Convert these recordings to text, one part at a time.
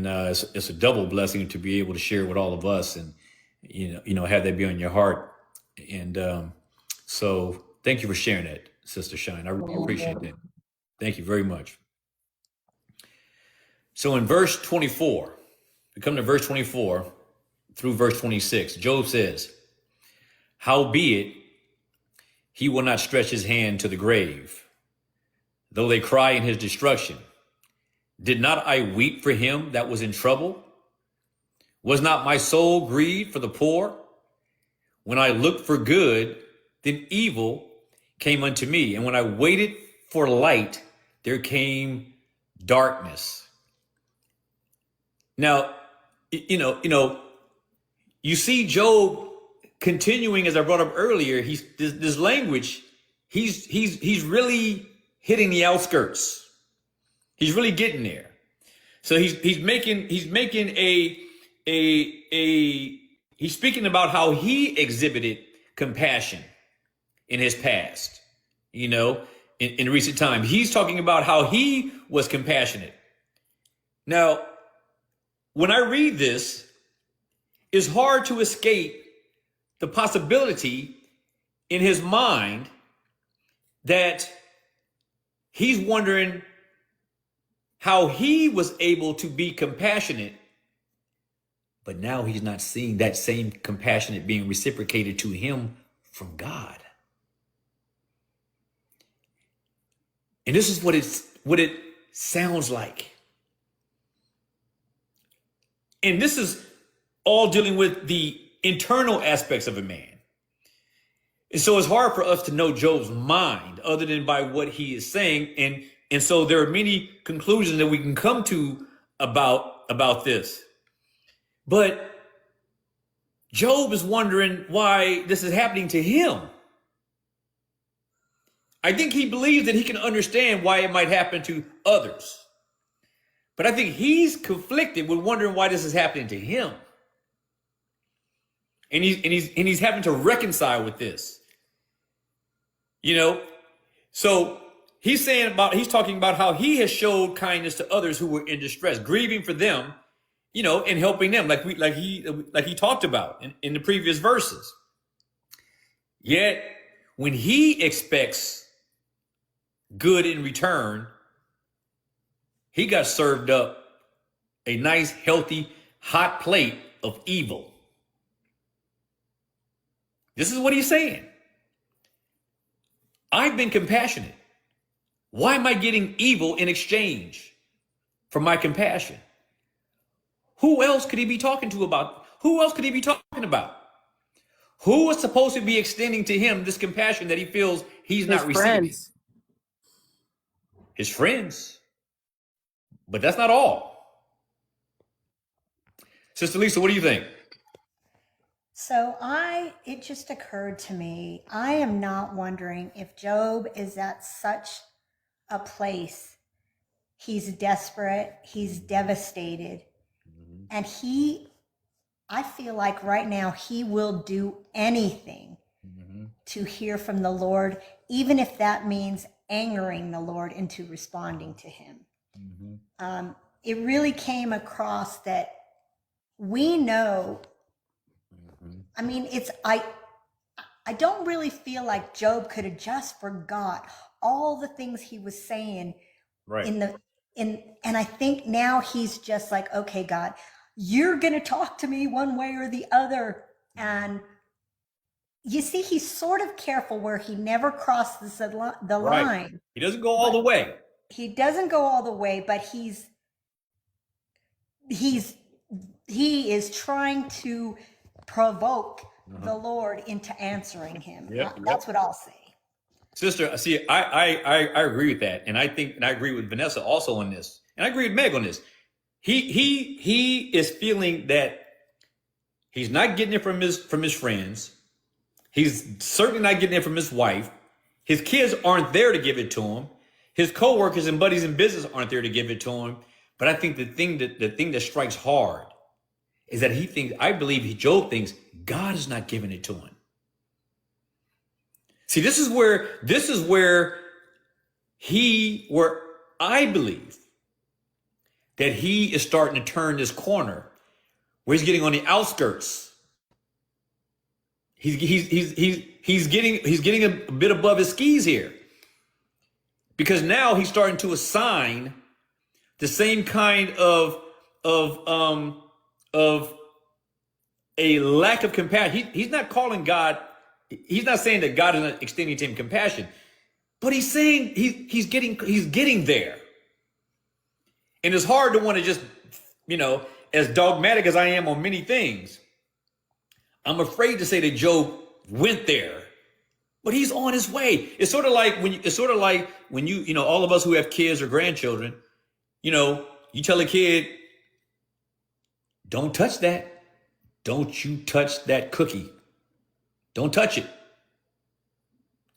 and it's a double blessing to be able to share with all of us, and have that be on your heart. And so, thank you for sharing that, Sister Shine. I really appreciate that. Thank you very much. So, in verse 24, we come to verse 24 through verse 26. Job says, "Howbeit, he will not stretch his hand to the grave, though they cry in his destruction. Did not I weep for him that was in trouble? Was not my soul grieved for the poor? When I looked for good, then evil came unto me. And when I waited for light, there came darkness." Now, you see Job continuing, as I brought up earlier. He's this language. He's really hitting the outskirts. He's really getting there. So he's speaking about how he exhibited compassion in his past, in recent time. He's talking about how he was compassionate. Now, when I read this, it's hard to escape the possibility in his mind that he's wondering how he was able to be compassionate, but now he's not seeing that same compassionate being reciprocated to him from God. And this is what it sounds like. And this is all dealing with the internal aspects of a man. And so it's hard for us to know Job's mind other than by what he is saying. And so there are many conclusions that we can come to about this. But Job is wondering why this is happening to him. I think he believes that he can understand why it might happen to others. But I think he's conflicted with wondering why this is happening to him. And he's having to reconcile with this. So he's talking about how he has showed kindness to others who were in distress, grieving for them, and helping them, like he talked about in the previous verses. Yet when he expects good in return, he got served up a nice, healthy, hot plate of evil. This is what he's saying. I've been compassionate. Why am I getting evil in exchange for my compassion? Who else could he be talking to about? Who else could he be talking about? Who is supposed to be extending to him this compassion that he feels he's not receiving? His friends. But that's not all. Sister Lisa, what do you think? So it just occurred to me, I am not wondering if Job is at such a place. He's desperate, he's devastated, and I feel like right now he will do anything to hear from the Lord, even if that means angering the Lord into responding to him. It really came across that we know, I mean, I don't really feel like Job could have just forgot all the things he was saying. Right. And I think now he's just like, okay, God, you're going to talk to me one way or the other. And you see, he's sort of careful where he never crosses the line. He doesn't go all the way. He doesn't go all the way, but he is trying to provoke the Lord into answering him. That's what I'll say. Sister, see, I agree with that. And I agree with Vanessa also on this. And I agree with Meg on this. He is feeling that he's not getting it from his friends. He's certainly not getting it from his wife. His kids aren't there to give it to him. His coworkers and buddies in business aren't there to give it to him. But I think the thing that strikes hard is that Job thinks God is not giving it to him. See, this is where I believe that he is starting to turn this corner where he's getting on the outskirts. He's getting a bit above his skis here, because now he's starting to assign the same kind of a lack of compassion. He's not calling God. He's not saying that God is not extending to him compassion, but he's saying he's getting there. And it's hard to want to just, as dogmatic as I am on many things, I'm afraid to say that Job went there, but he's on his way. It's sort of like when you all of us who have kids or grandchildren, you tell a kid, don't touch that. Don't you touch that cookie. Don't touch it.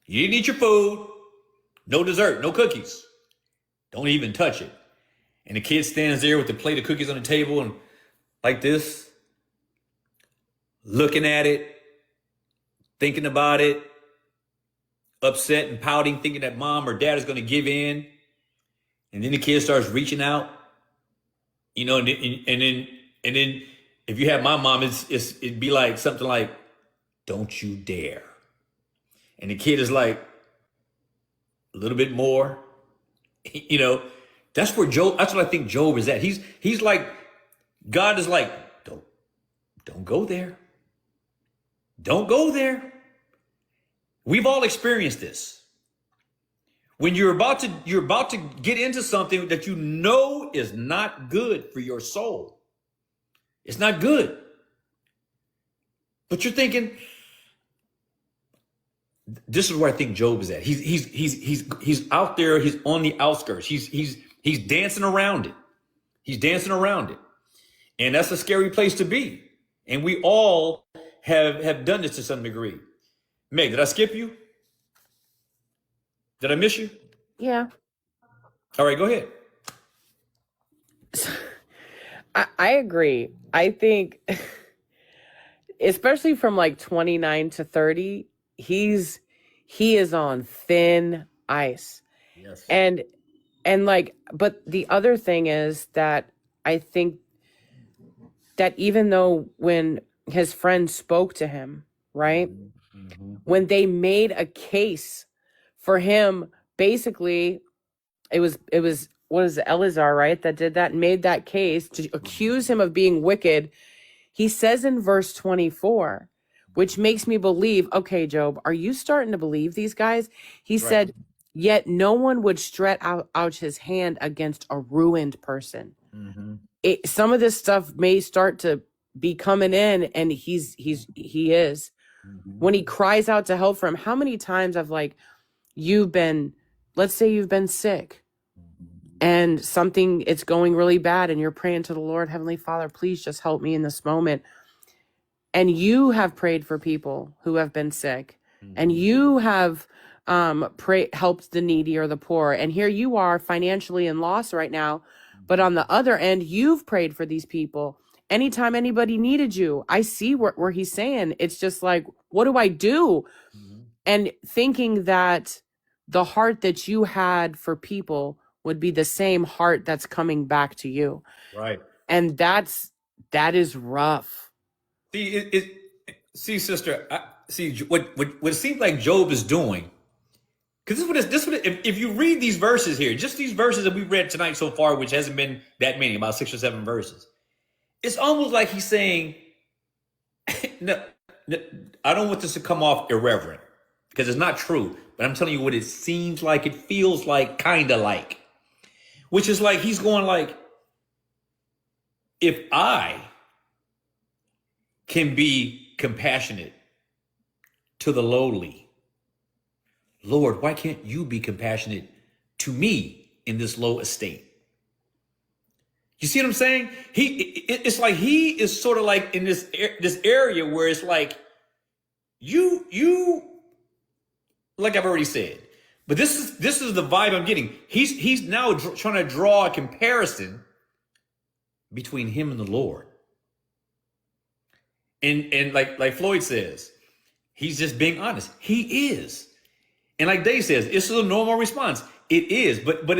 You didn't eat your food. No dessert, no cookies. Don't even touch it. And the kid stands there with the plate of cookies on the table and like this, looking at it, thinking about it, upset and pouting, thinking that mom or dad is going to give in. And then the kid starts reaching out, and then if you have my mom, it'd be like something like, don't you dare. And the kid is like, a little bit more, that's where Job, that's what I think Job is at. He's like, God is like, don't go there. Don't go there. We've all experienced this. When you're about to get into something that you know is not good for your soul. It's not good. But you're thinking, this is where I think Job is at. He's out there, he's on the outskirts. He's dancing around it. He's dancing around it. And that's a scary place to be. And we all have done this to some degree. Meg, did I skip you? Did I miss you? Yeah. All right, go ahead. I agree. I think, especially from like 29 to 30, he is on thin ice. Yes. And like, but the other thing is that I think that even though when his friends spoke to him, right, when they made a case for him, basically it was what is it, Eleazar, right, that did that and made that case to accuse him of being wicked. He says in verse 24, which makes me believe, okay, Job, are you starting to believe these guys? He said, yet no one would stretch out his hand against a ruined person. Some of this stuff may start to be coming in, and he is. When he cries out to help for him, how many times I've like, let's say you've been sick and it's going really bad and you're praying to the Lord, Heavenly Father, please just help me in this moment. And you have prayed for people who have been sick, and you have helped the needy or the poor. And here you are financially in loss right now. But on the other end, you've prayed for these people. Anytime anybody needed you, I see where he's saying, it's just like, what do I do? And thinking that the heart that you had for people would be the same heart that's coming back to you. Right. And that is rough. See, sister, what it seems like Job is doing. Because if you read these verses here, just these verses that we've read tonight so far, which hasn't been that many, about 6 or 7 verses, it's almost like he's saying, no, I don't want this to come off irreverent, because it's not true, but I'm telling you what it seems like, it feels like, kind of like, which is like he's going like, if I can be compassionate to the lowly, Lord, why can't you be compassionate to me in this low estate? You see what I'm saying? It's like he is sort of like in this area where it's like you, like I've already said, but this is the vibe I'm getting. He's now trying to draw a comparison between him and the Lord, and like Floyd says, he's just being honest. He is. And like Dave says, it's a normal response. It is, but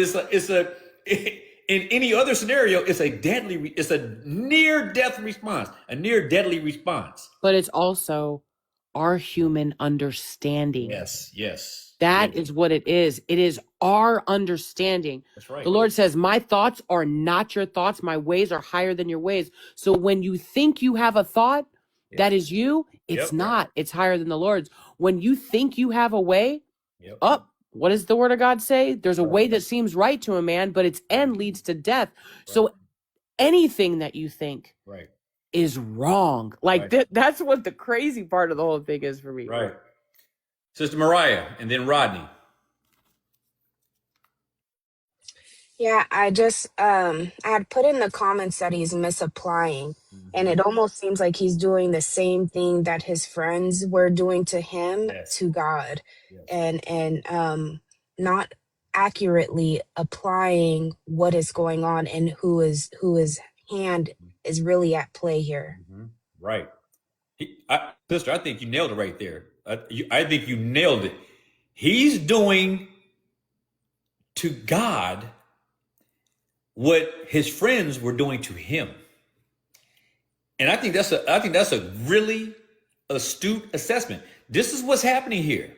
In any other scenario, it's it's a near death response, a near deadly response. But it's also our human understanding. Yes, yes. That yes. is what it is. It is our understanding. That's right. The Lord says, my thoughts are not your thoughts. My ways are higher than your ways. So when you think you have a thought that is you, it's Yep. not. It's higher than the Lord's. When you think you have a way, Yep. what does the word of God say? There's a way that seems right to a man, but its end leads to death. So anything that you think Right. is wrong. Like Right. that's what the crazy part of the whole thing is for me. Right. Sister Mariah, and then Rodney. Yeah, I just I had put in the comments that he's misapplying, and it almost seems like he's doing the same thing that his friends were doing to him Yes. to God, Yes. and not accurately applying what is going on and who his hand is really at play here. Right. Sister, I think you nailed it right there. I think you nailed it. He's doing to God what his friends were doing to him. And I think that's a really astute assessment. This is what's happening here.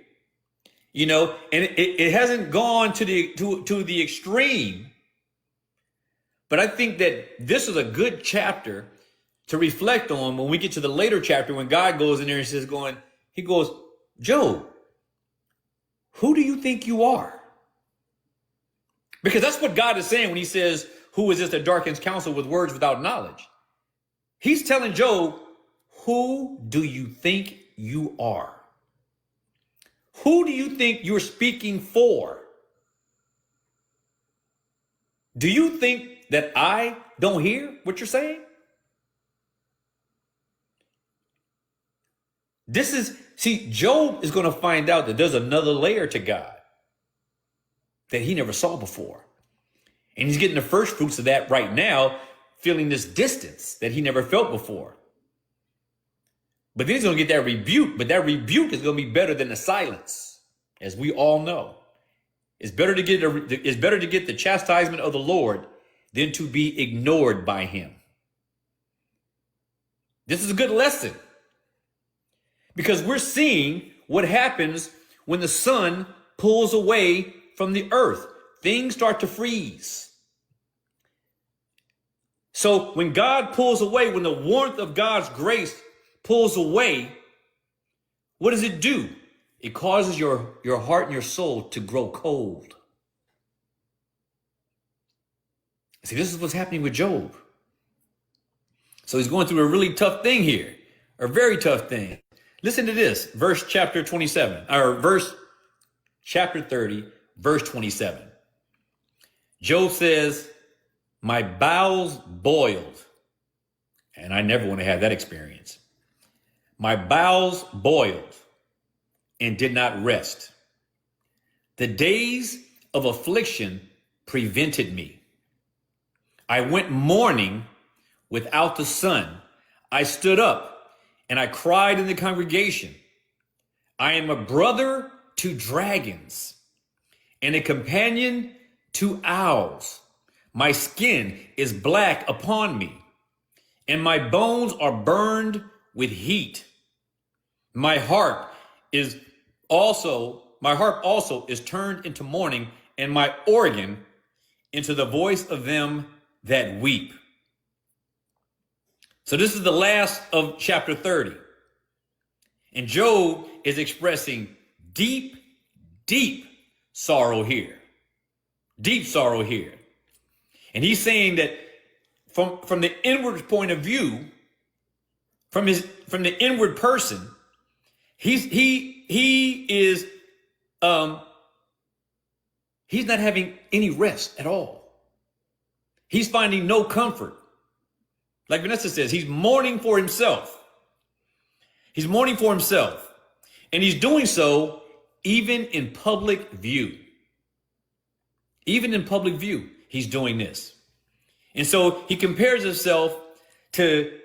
You know, and it hasn't gone to the extreme. But I think that this is a good chapter to reflect on when we get to the later chapter, when God goes in there and says, he goes, Job, who do you think you are? Because that's what God is saying when he says, who is this that darkens counsel with words without knowledge? He's telling Job, who do you think you are? Who do you think you're speaking for? Do you think that I don't hear what you're saying? Job is going to find out that there's another layer to God that he never saw before. And he's getting the first fruits of that right now, feeling this distance that he never felt before. But then he's going to get that rebuke, but that rebuke is going to be better than the silence, as we all know. It's better to get the chastisement of the Lord than to be ignored by him. This is a good lesson, because we're seeing what happens when the sun pulls away from the earth. Things start to freeze. So when God pulls away, when the warmth of God's grace pulls away, what does it do? It causes your heart and your soul to grow cold. See, this is what's happening with Job. So he's going through a really tough thing here, a very tough thing. Listen to this, verse chapter 30, verse 27. Job says, my bowels boiled. And I never want to have that experience. My bowels boiled and did not rest. The days of affliction prevented me. I went mourning without the sun. I stood up and I cried in the congregation. I am a brother to dragons and a companion to owls. My skin is black upon me, and my bones are burned with heat. My heart also is turned into mourning, and my organ into the voice of them that weep. So this is the last of chapter 30. And Job is expressing deep, deep sorrow here. Deep sorrow here. And he's saying that from the inward point of view, from the inward person, he's not having any rest at all. He's finding no comfort. Like Vanessa says, he's mourning for himself. He's mourning for himself. And he's doing so even in public view. Even in public view, he's doing this. And so he compares himself to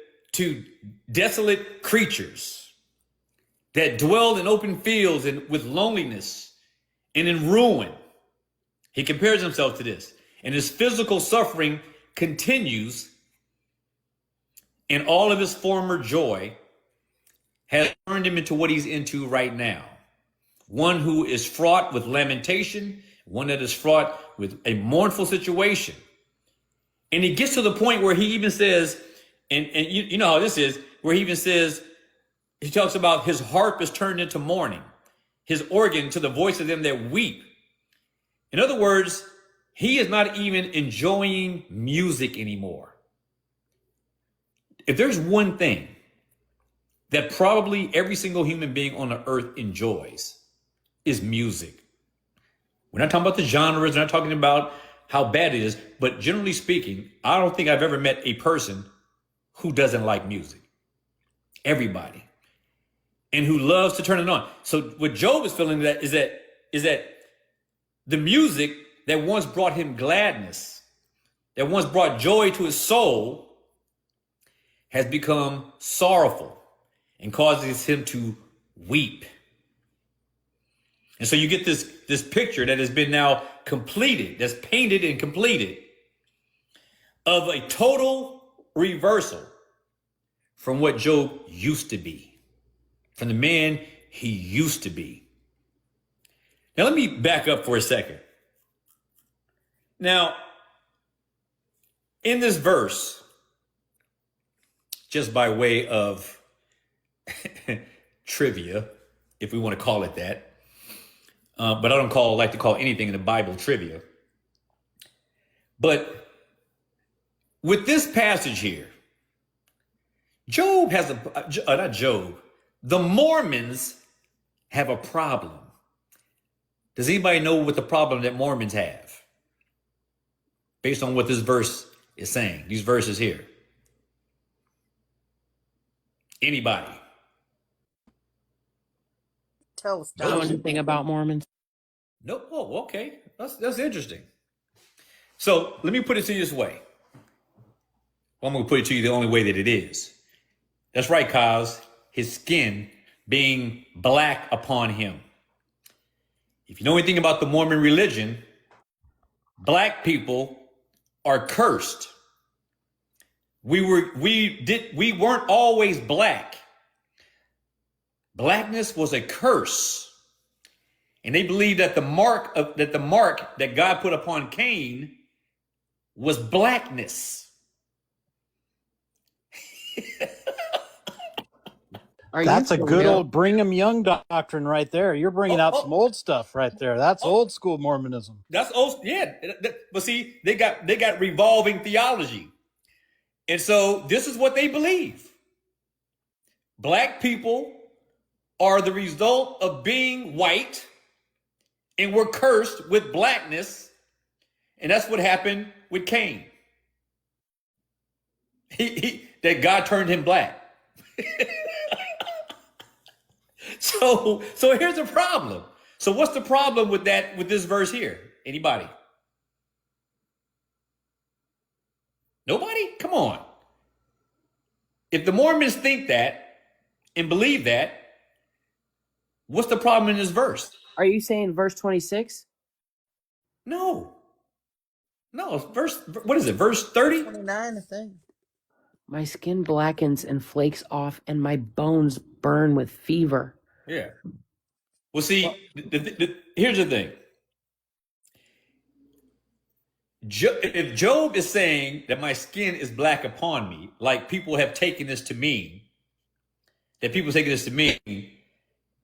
desolate creatures that dwell in open fields and with loneliness and in ruin. He compares himself to this. And his physical suffering continues, and all of his former joy has turned him into what he's into right now. One who is fraught with lamentation, one that is fraught with a mournful situation. And he gets to the point where he even says, and you know how this is, where he even says, he talks about his harp is turned into mourning, his organ to the voice of them that weep. In other words, he is not even enjoying music anymore. If there's one thing that probably every single human being on the earth enjoys, is music. We're not talking about the genres, we're not talking about how bad it is, but generally speaking, I don't think I've ever met a person who doesn't like music. Everybody. And who loves to turn it on. So what Job is feeling is that the music that once brought him gladness, that once brought joy to his soul, has become sorrowful and causes him to weep. And so you get this picture that has been now completed, that's painted and completed, of a total reversal from what Job used to be, from the man he used to be. Now let me back up for a second. Now, in this verse, just by way of trivia, if we want to call it that, but I don't like to call anything in the Bible trivia. But with this passage here, Job has not Job, the Mormons have a problem. Does anybody know what the problem that Mormons have? Based on what this verse is saying, these verses here. Anybody? Tell us, I don't know Don. anything about Mormons. Nope. Oh, okay. That's interesting. So let me put it to you this way. Well, I'm going to put it to you the only way that it is. That's right, Kaz. His skin being black upon him. If you know anything about the Mormon religion, black people are cursed. We weren't always black. Blackness was a curse. And they believed that the mark that God put upon Cain was blackness. That's a for good real? old Brigham Young doctrine right there. You're bringing out some old stuff right there. That's old school Mormonism. That's old, yeah. But see, they got revolving theology, and so this is what they believe: black people are the result of being white, and we're cursed with blackness, and that's what happened with Cain. That God turned him black. So here's the problem. So what's the problem with this verse here? Anybody? Nobody? Come on. If the Mormons think that and believe that, what's the problem in this verse? Are you saying verse 26? No. No, it's what is it? Verse 30? 29, I think. My skin blackens and flakes off, and my bones burn with fever. Yeah. Well, see, here's the thing. If Job is saying that my skin is black upon me, like people have taken this to mean,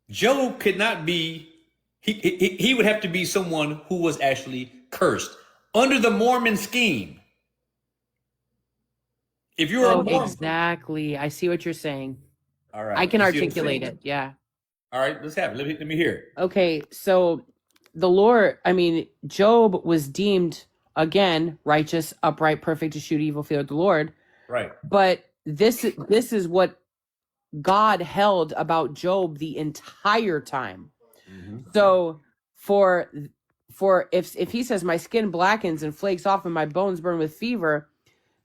Job could not be, he would have to be someone who was actually cursed under the Mormon scheme. If you're a Mormon, Exactly. I see what you're saying. all right, I can you see what I'm articulate saying? it. Yeah. All right, let's have it. Let me hear it. Okay. So Job was deemed, again, righteous, upright, perfect, to shoot evil, fear the Lord. Right. But this is what God held about Job the entire time. Mm-hmm. So for if he says my skin blackens and flakes off and my bones burn with fever,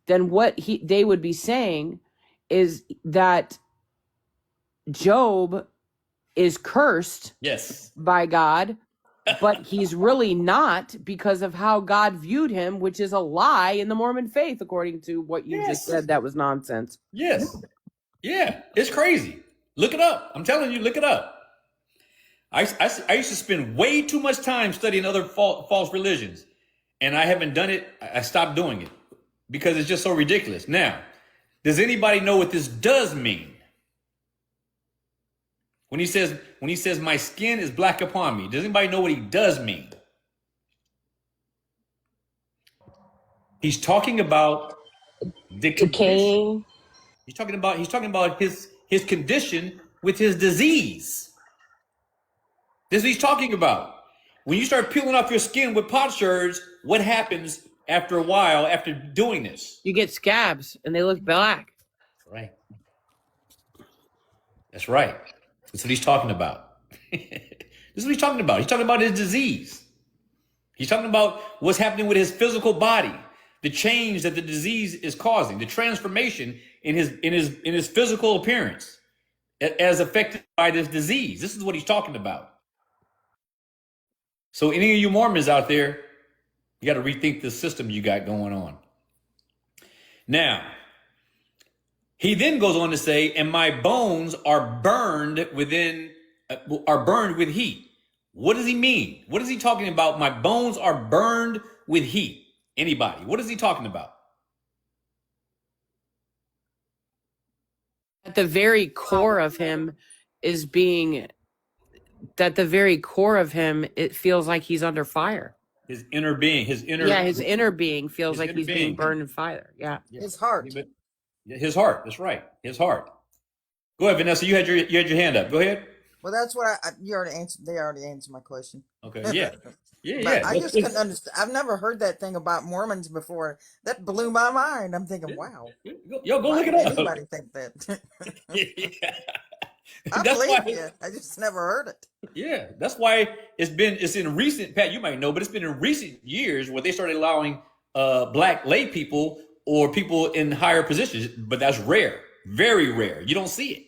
then what they would be saying is that Job is cursed Yes. by God but he's really not because of how God viewed him, which is a lie in the Mormon faith, according to what you just said. That was nonsense. Yes. Yeah, it's crazy. Look it up. I'm telling you, look it up. I used to spend way too much time studying other false religions, and I haven't done it. I stopped doing it because it's just so ridiculous. Now, does anybody know what this does mean? When he says my skin is black upon me, does anybody know what he does mean? He's talking about the condition. Decaying. He's talking about his condition with his disease. This is what he's talking about. When you start peeling off your skin with potsherds, what happens after a while after doing this? You get scabs and they look black. That's right. That's right. That's what he's talking about. This is what he's talking about. He's talking about his disease. He's talking about what's happening with his physical body, the change that the disease is causing, the transformation in his physical appearance as affected by this disease. This is what he's talking about. So any of you Mormons out there, you got to rethink the system you got going on. Now, he then goes on to say, and my bones are burned with heat. What does he mean? What is he talking about? My bones are burned with heat. Anybody? What is he talking about? At the very core of him is being, that the very core of him, it feels like he's under fire. His inner being, his inner being feels his like inner he's being being. burned in fire. Yeah. His heart. His heart. That's right. His heart. Go ahead, Vanessa. You had your hand up. Go ahead. Well, that's what you already answered. They already answered my question. Okay. Yeah. Yeah. But Yeah. I just couldn't understand. I've never heard that thing about Mormons before. That blew my mind. I'm thinking, wow. Yo, go Why look did it up. anybody think that? Yeah. I That's believe why- you. I just never heard it. Yeah, that's why it's in recent, Pat, you might know, but it's been in recent years where they started allowing black lay people or people in higher positions, but that's rare, very rare. You don't see it.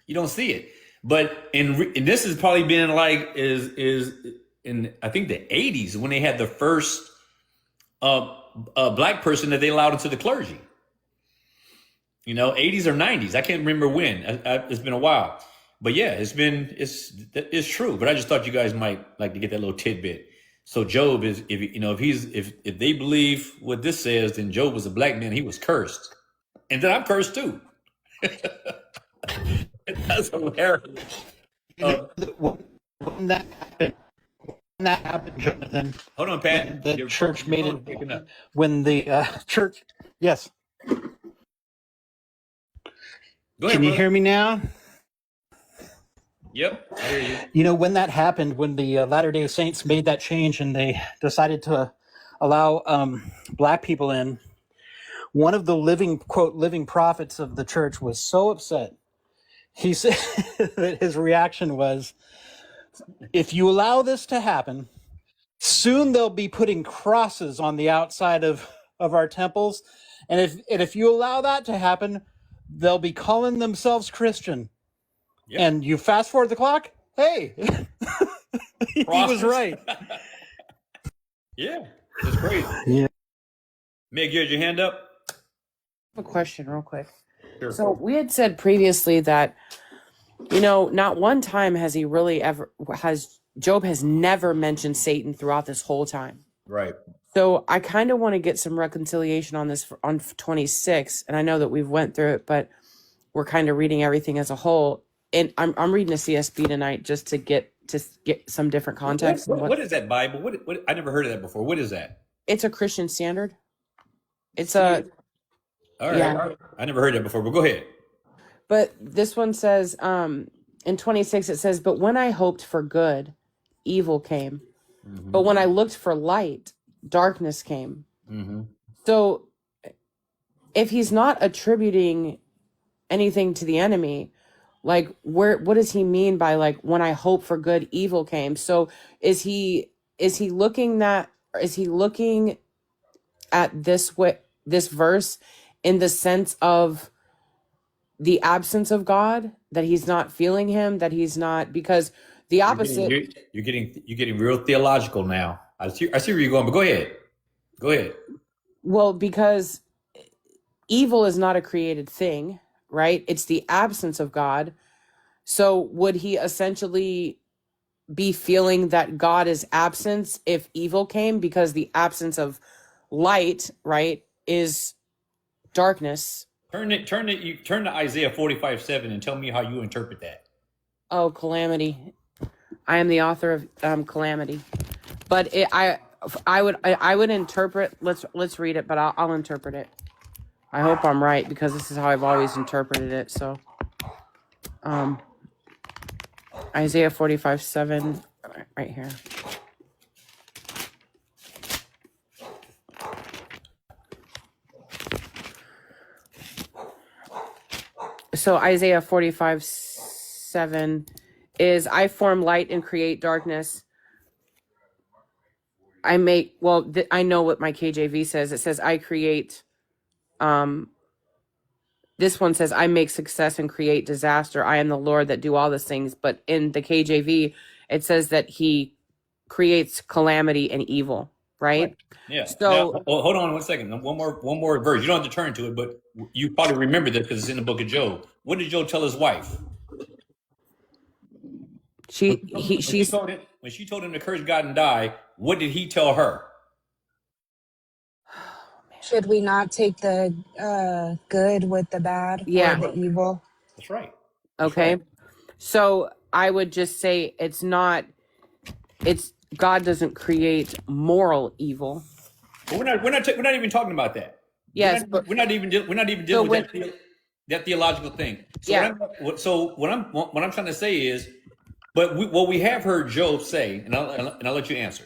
You don't see it. But and this has probably been like is in I think the 80s when they had the first black person that they allowed into the clergy. You know, 80s or 90s. I can't remember when. It's been a while. But yeah, it's true. But I just thought you guys might like to get that little tidbit. So Job is, if they believe what this says, then Job was a black man. He was cursed, and then I'm cursed too. That's hilarious. When that happened, Jonathan, Hold on, Pat. the Your church phone- made your it. phone picking up. When the church, yes. Go ahead, Can you brother. hear me now? Yep, I hear you. You know, when that happened, when the Latter-day Saints made that change and they decided to allow black people in, one of the living prophets of the church was so upset. He said that his reaction was, if you allow this to happen, soon they'll be putting crosses on the outside of our temples. And if you allow that to happen, they'll be calling themselves Christian. Yep. And you fast forward the clock, hey, he was right. Yeah, it's crazy. Yeah. Meg, you had your hand up? I have a question real quick. Sure. So we had said previously that, not one time has Job has never mentioned Satan throughout this whole time. Right. So I kind of want to get some reconciliation on this on 26, and I know that we've went through it, but we're kind of reading everything as a whole. And I'm reading a CSB tonight just to get some different context. What is that Bible? What I never heard of that before. What is that? It's a Christian standard. It's All right. Yeah. All right. I never heard that before, but go ahead. But this one says, in 26, it says, but when I hoped for good, evil came. Mm-hmm. But when I looked for light, darkness came. Mm-hmm. So if he's not attributing anything to the enemy, like what does he mean by like, when I hope for good, evil came? So is he looking at this verse in the sense of the absence of God, that he's not feeling him, that he's not, because The You're opposite. you're getting real theological now. I see where you're going, but go ahead. Go ahead. Well, because evil is not a created thing, right? It's the absence of God. So would he essentially be feeling that God is absent if evil came? Because the absence of light, right, is darkness. Turn to Isaiah 45:7 and tell me how you interpret that. Oh, calamity. I am the author of calamity. But I would interpret, let's read it, but I'll interpret it. I hope I'm right because this is how I've always interpreted it. So Isaiah 45:7 right here. So Isaiah 45:7 is, I form light and create darkness. I make, well, I know what my KJV says. It says I create, this one says I make success and create disaster. I am the Lord that do all these things. But in the KJV, it says that he creates calamity and evil, right? Yeah. So now, hold on one second. One more verse. You don't have to turn to it, but you probably remember this because it's in the book of Job. What did Job tell his wife? When she told him to curse God and die, what did he tell her? Should we not take the good with the bad Yeah. or the evil? That's right. Okay. Right. So I would just say God doesn't create moral evil. But we're not even talking about that. Yes, we're not even dealing with that theological thing. So Yeah. what I'm trying to say is, what we have heard Job say, and I'll let you answer.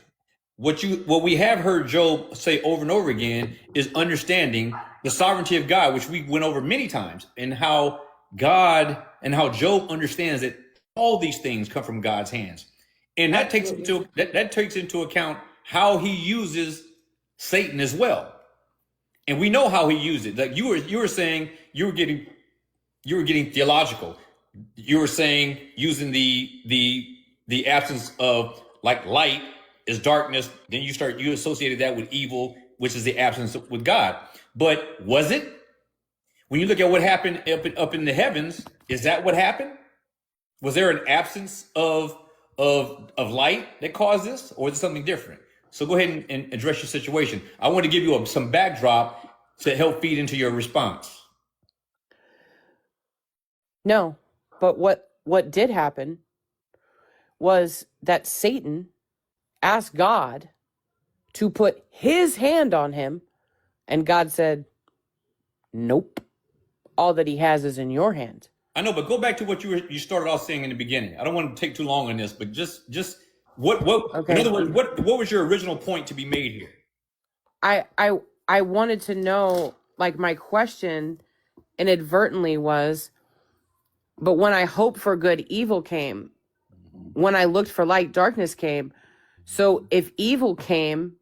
What we have heard Job say over and over again is understanding the sovereignty of God, which we went over many times, and how Job understands that all these things come from God's hands, and that takes into account how he uses Satan as well. And we know how he used it. Like you were saying, you were getting theological. You were saying using the absence of like light is darkness. Then you associated that with evil, which is the absence with God. But was it? When you look at what happened up in the heavens, is that what happened? Was there an absence of light that caused this, or is it something different? So go ahead and address your situation. I want to give you some backdrop to help feed into your response. No, but what did happen was that Satan asked God to put his hand on him, and God said, nope, all that he has is in your hand. I know, but go back to what you started off saying in the beginning. I don't want to take too long on this, but just what Okay. in other words, what was your original point to be made here? I wanted to know, like, my question inadvertently was, but when I hoped for good, evil came. When I looked for light, darkness came. So if evil came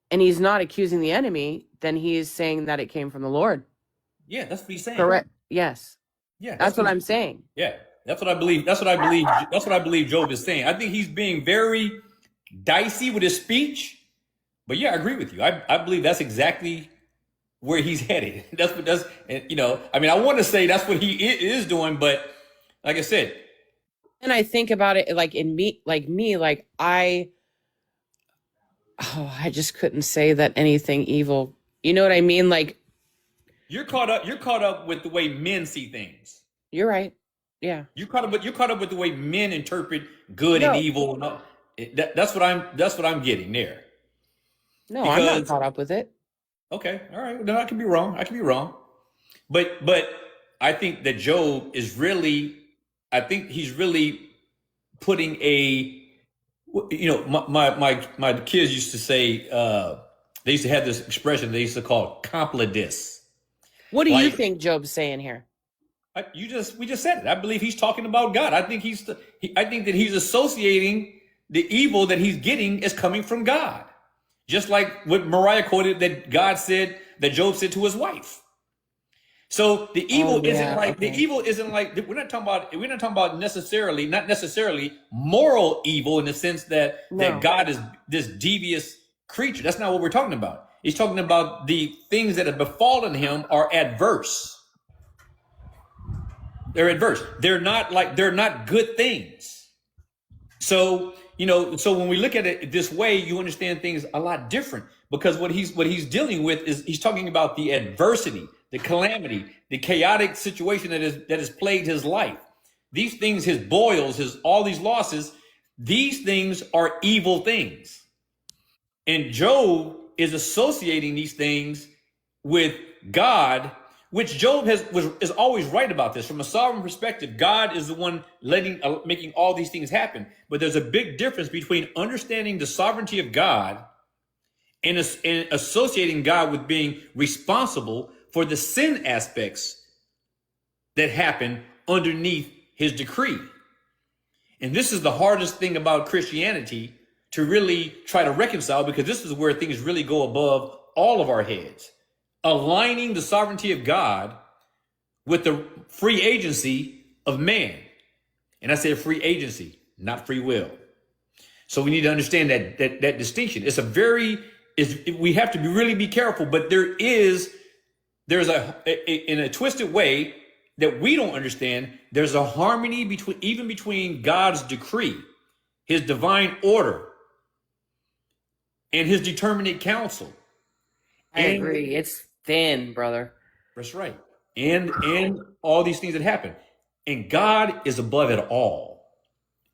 and he's not accusing the enemy, then he is saying that it came from the Lord. Yeah, that's what he's saying. Correct. Yes. Yeah, That's what I'm saying. Yeah, that's what I believe. That's what I believe Job is saying. I think he's being very dicey with his speech, but yeah, I agree with you. I believe that's exactly where he's headed. I mean, I want to say that's what he is doing, but like I said, And I think about it like I just couldn't say that anything evil. You know what I mean? Like, you're caught up with the way men see things. you're right. Yeah. You're caught up with the way men interpret good and No. evil. That's what I'm getting there. No, I'm not Because- caught up with it. Okay, all right. No, I can be wrong. But I think that Job is really, he's really putting my kids used to say, they used to have this expression they used to call complidus. What do you Like- think Job's saying here? We just said it. I believe he's talking about God. I think I think that he's associating the evil that he's getting is coming from God. Just like what Mariah quoted that Job said to his wife. So the evil Oh, isn't yeah, like the okay. evil isn't like we're not talking about necessarily not necessarily moral evil in the sense that No. God is this devious creature. That's not what we're talking about. He's talking about the things that have befallen him are adverse. They're adverse. They're not good things. So, so when we look at it this way, you understand things a lot different because what he's dealing with is he's talking about the adversity, the calamity, the chaotic situation that has plagued his life. These things, his boils, his all these losses, these things are evil things. And Job is associating these things with God, which Job is always right about this. From a sovereign perspective, God is the one making all these things happen. But there's a big difference between understanding the sovereignty of God and associating God with being responsible for the sin aspects that happen underneath his decree. And this is the hardest thing about Christianity to really try to reconcile, because this is where things really go above all of our heads. Aligning the sovereignty of God with the free agency of man. And I said free agency, not free will. So we need to understand that distinction. We have to really be careful, but there's in a twisted way that we don't understand, there's a harmony between God's decree, his divine order, and his determinate counsel. I agree. It's thin, brother. That's right. And all these things that happen. And God is above it all.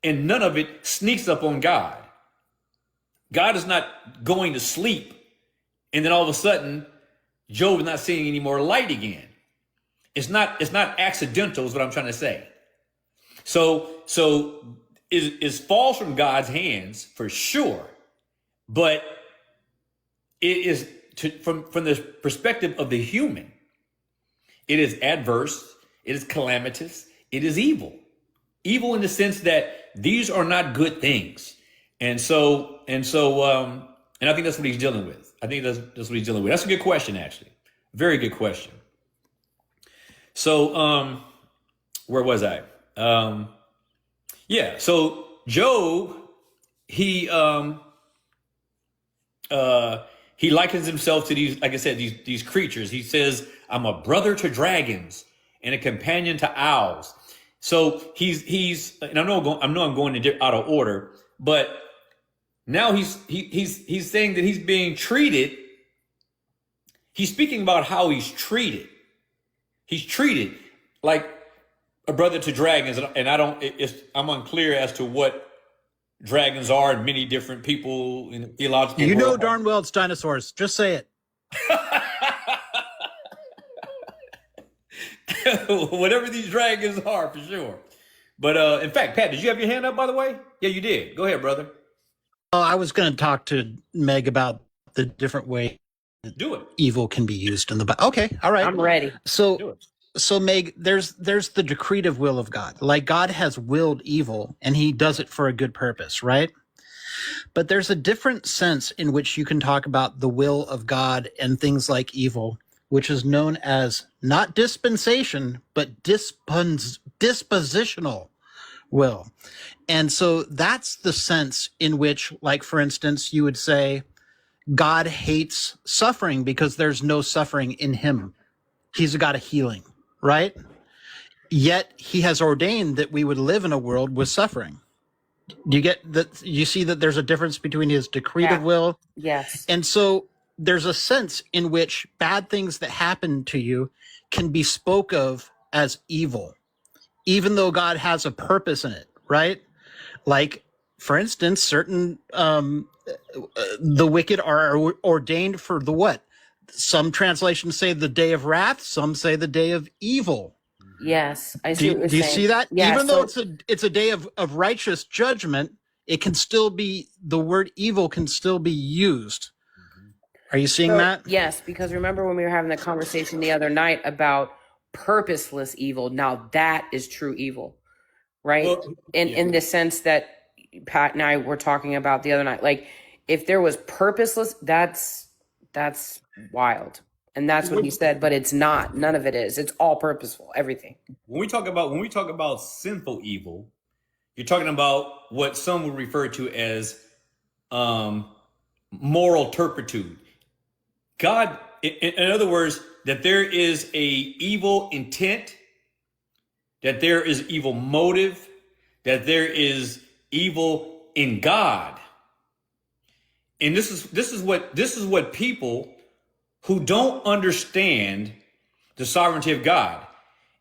And none of it sneaks up on God. God is not going to sleep and then all of a sudden Job is not seeing any more light again. It's not accidental is what I'm trying to say. So it falls from God's hands for sure. But it is from the perspective of the human, it is adverse, it is calamitous, it is evil. Evil in the sense that these are not good things. And so I think that's what he's dealing with. I think that's what he's dealing with. That's a good question, actually. Very good question. So where was I? So Job, he likens himself to these, like I said, these creatures. He says, I'm a brother to dragons and a companion to owls. So he's and I know I'm going out of order, but now he's saying that he's being treated. He's speaking about how he's treated. He's treated like a brother to dragons, and I'm unclear as to what dragons are, and many different people in the theological You know world. darn well it's dinosaurs. Just say it. Whatever these dragons are, for sure. But in fact, Pat, did you have your hand up, by the way? Yeah, you did. Go ahead, brother. I was going to talk to Meg about the different way Do it. evil can be used in the Bible. Okay, all right. I'm ready. Do So, it. so Meg, there's the decretive will of God. Like God has willed evil, and He does it for a good purpose, right? But there's a different sense in which you can talk about the will of God and things like evil, which is known as not dispensation, but dispositional will. And so that's the sense in which, like, for instance, you would say God hates suffering because there's no suffering in him. He's a God of healing, right? Yet he has ordained that we would live in a world with suffering. Do you get that? You see that there's a difference between his decretive Yeah. will. Yes. And so there's a sense in which bad things that happen to you can be spoke of as evil, even though God has a purpose in it, right? Like, for instance, certain the wicked are ordained for the what? Some translations say the day of wrath. Some say the day of evil. Yes. I see what you're Do you saying. see that? Yeah, Even though so- it's a day of righteous judgment, it can still be, the word evil can still be used. Are you seeing So, that? yes, because remember when we were having the conversation the other night about purposeless evil. Now that is true evil, right? Well, In the sense that Pat and I were talking about the other night. Like if there was purposeless, that's wild. And that's what he said, but it's not. None of it is. It's all purposeful, everything. When we talk about sinful evil, you're talking about what some would refer to as moral turpitude. God, in other words, that there is a evil intent, that there is evil motive, that there is evil in God. And this is what people who don't understand the sovereignty of God.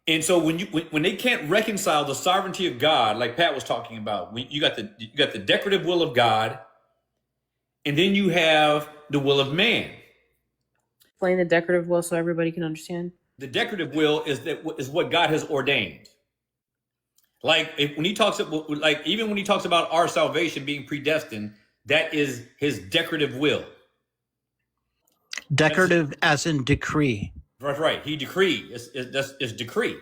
And so when they can't reconcile the sovereignty of God, like Pat was talking about, you got the decorative will of God, and then you have the will of man. Explain the decorative will so everybody can understand. The decorative will is what God has ordained. Like when he talks about our salvation being predestined, that is his decorative will. Decorative as in decree. Right. He decreed. It's decree.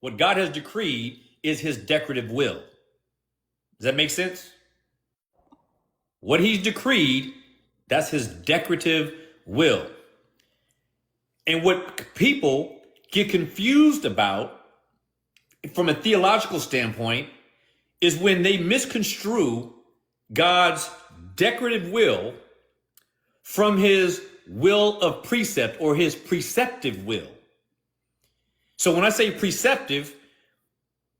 What God has decreed is his decorative will. Does that make sense? What he's decreed, that's his decorative will. And what people get confused about from a theological standpoint is when they misconstrue God's decorative will from his will of precept or his preceptive will. So when I say preceptive,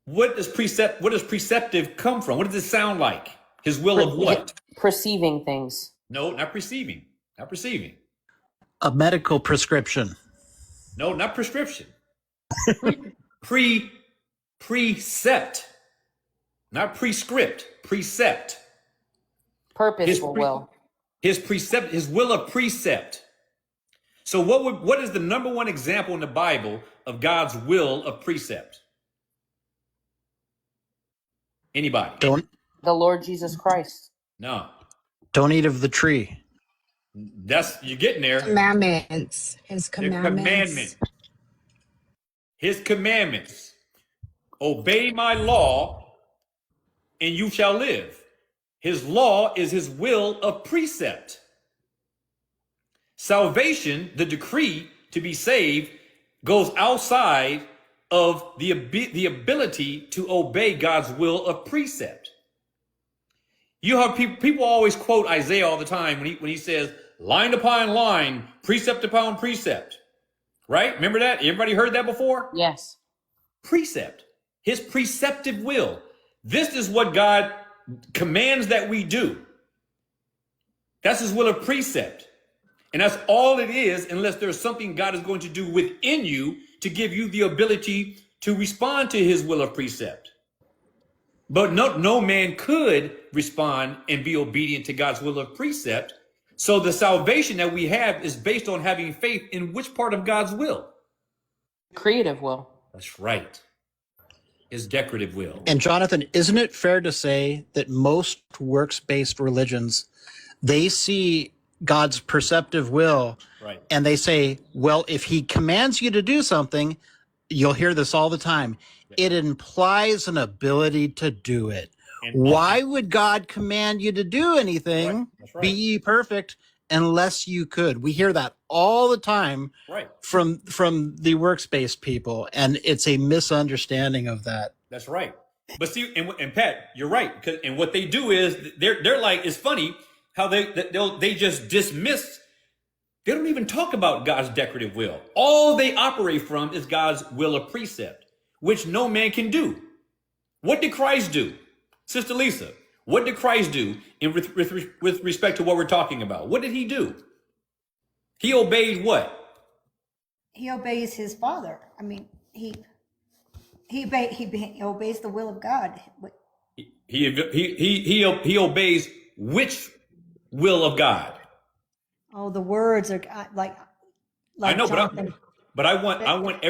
what does preceptive come from? What does it sound like? His will of what? Perceiving things. No, not perceiving. Not perceiving. A medical prescription. No, not prescription. Precept. Not prescript. Precept. Purposeful will. His precept, his will of precept. So what is the number one example in the Bible of God's will of precept? Anybody? The Lord Jesus Christ. No. Don't eat of the tree. You're getting there. Commandments. His commandments. His commandments. Obey my law and you shall live. His law is his will of precept. Salvation, the decree to be saved, goes outside of the ability to obey God's will of precept. You have people always quote Isaiah all the time when he says, line upon line, precept upon precept. Right? Remember that? Everybody heard that before? Yes. Precept. His preceptive will. This is what God commands that we do. That's his will of precept. And that's all it is, unless there's something God is going to do within you to give you the ability to respond to his will of precept. But no man could respond and be obedient to God's will of precept. So the salvation that we have is based on having faith in which part of God's will? Creative will. That's right. His decorative will. And Jonathan, isn't it fair to say that most works-based religions, they see God's perceptive will, Right. and they say, well, if he commands you to do something, you'll hear this all the time, it implies an ability to do it. And Why would God command you to do anything, Right. That's right. be ye perfect, unless you could? We hear that all the time Right. from the works-based people, and it's a misunderstanding of that. That's right. But see, and Pat, you're right. And what they do is they're like, it's funny how they just dismiss. They don't even talk about God's decorative will. All they operate from is God's will of precept, which no man can do. What did Christ do? Sister Lisa, what did Christ do with respect to what we're talking about? What did he do? He obeyed what? He obeys his Father. I mean, he obeys the will of God. He obeys which will of God? Oh, the words are like I know, Jonathan. but I want